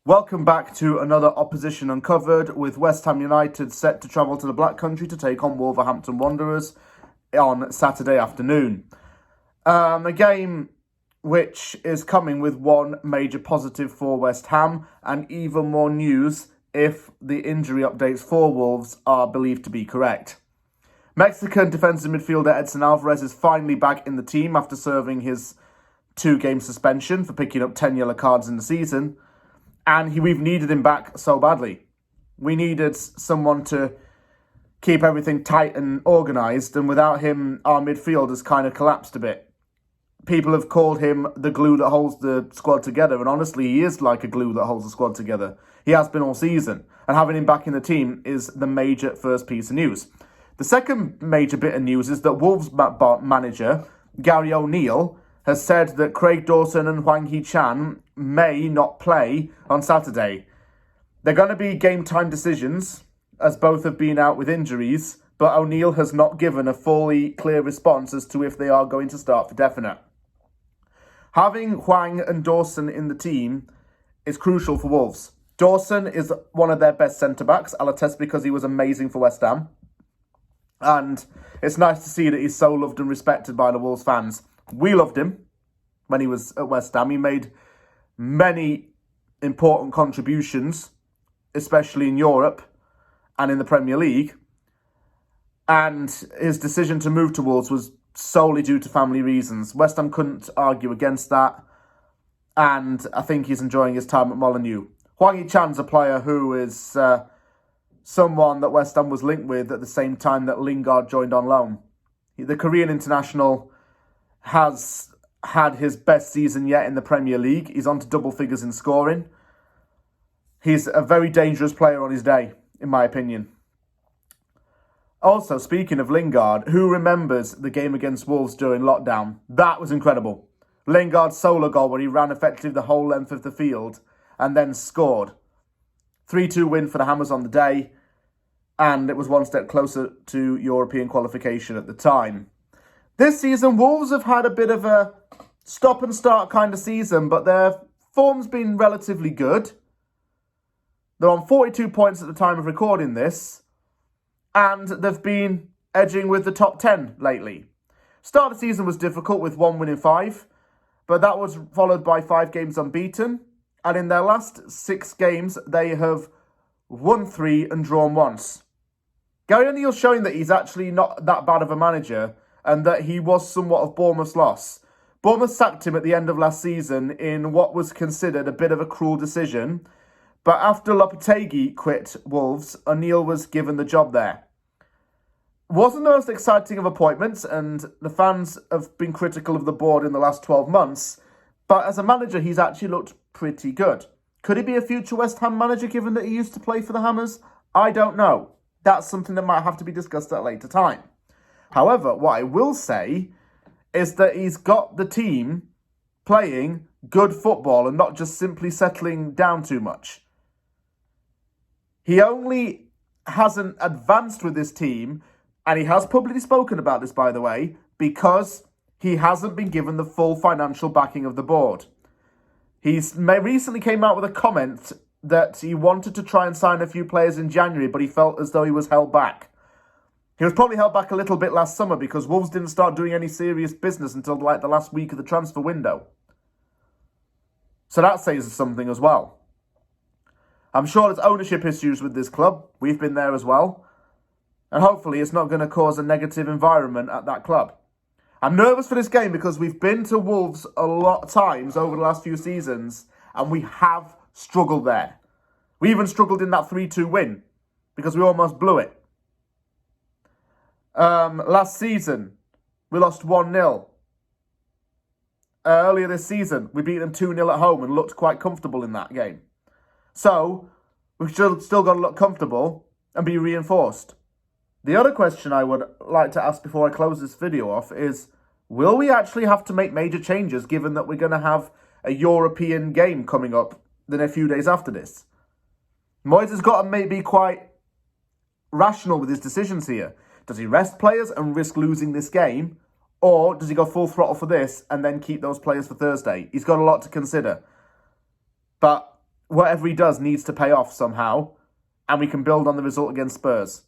Welcome back to another Opposition Uncovered, with West Ham United set to travel to the Black Country to take on Wolverhampton Wanderers on Saturday afternoon. A game which is coming with one major positive for West Ham and even more news if the injury updates for Wolves are believed to be correct. Mexican defensive midfielder Edson Alvarez is finally back in the team after serving his 2-game suspension for picking up 10 yellow cards in the season. And we've needed him back so badly. We needed someone to keep everything tight and organised, and without him, our midfield has kind of collapsed a bit. People have called him the glue that holds the squad together, and honestly, he is like a glue that holds the squad together. He has been all season, and having him back in the team is the major first piece of news. The second major bit of news is that Wolves manager Gary O'Neill has said that Craig Dawson and Hwang Hee-chan may not play on Saturday. They're going to be game time decisions, as both have been out with injuries, but O'Neill has not given a fully clear response as to if they are going to start for definite. Having Hwang and Dawson in the team is crucial for Wolves. Dawson is one of their best centre-backs. I'll attest because he was amazing for West Ham. And it's nice to see that he's so loved and respected by the Wolves fans. We loved him when he was at West Ham. He made many important contributions, especially in Europe and in the Premier League. And his decision to move to Wolves was solely due to family reasons. West Ham couldn't argue against that. And I think he's enjoying his time at Molineux. Hwang Hee-chan's a player who is someone that West Ham was linked with at the same time that Lingard joined on loan. The Korean international has had his best season yet in the Premier League. He's on to double figures in scoring. He's a very dangerous player on his day, in my opinion. Also, speaking of Lingard, who remembers the game against Wolves during lockdown? That was incredible. Lingard's solo goal where he ran effectively the whole length of the field and then scored. 3-2 win for the Hammers on the day, and it was one step closer to European qualification at the time. This season, Wolves have had a bit of a stop-and-start kind of season, but their form's been relatively good. They're on 42 points at the time of recording this, and they've been edging with the top 10 lately. Start of the season was difficult with 1 win in 5, but that was followed by 5 games unbeaten, and in their last 6 games, they have won 3 and drawn once. Gary O'Neill's showing that he's actually not that bad of a manager, and that he was somewhat of Bournemouth's loss. Bournemouth sacked him at the end of last season in what was considered a bit of a cruel decision, but after Lopetegui quit Wolves, O'Neill was given the job there. Wasn't the most exciting of appointments, and the fans have been critical of the board in the last 12 months, but as a manager, he's actually looked pretty good. Could he be a future West Ham manager given that he used to play for the Hammers? I don't know. That's something that might have to be discussed at a later time. However, what I will say is that he's got the team playing good football and not just simply settling down too much. He only hasn't advanced with this team, and he has publicly spoken about this, by the way, because he hasn't been given the full financial backing of the board. He's recently came out with a comment that he wanted to try and sign a few players in January, but he felt as though he was held back. He was probably held back a little bit last summer because Wolves didn't start doing any serious business until like the last week of the transfer window. So that says something as well. I'm sure there's ownership issues with this club. We've been there as well. And hopefully it's not going to cause a negative environment at that club. I'm nervous for this game because we've been to Wolves a lot of times over the last few seasons and we have struggled there. We even struggled in that 3-2 win because we almost blew it. Last season, we lost 1-0. Earlier this season, we beat them 2-0 at home and looked quite comfortable in that game. So, we've still got to look comfortable and be reinforced. The other question I would like to ask before I close this video off is, will we actually have to make major changes given that we're going to have a European game coming up in a few days after this? Moyes has got to maybe be quite rational with his decisions here. Does he rest players and risk losing this game? Or does he go full throttle for this and then keep those players for Thursday? He's got a lot to consider. But whatever he does needs to pay off somehow, and we can build on the result against Spurs.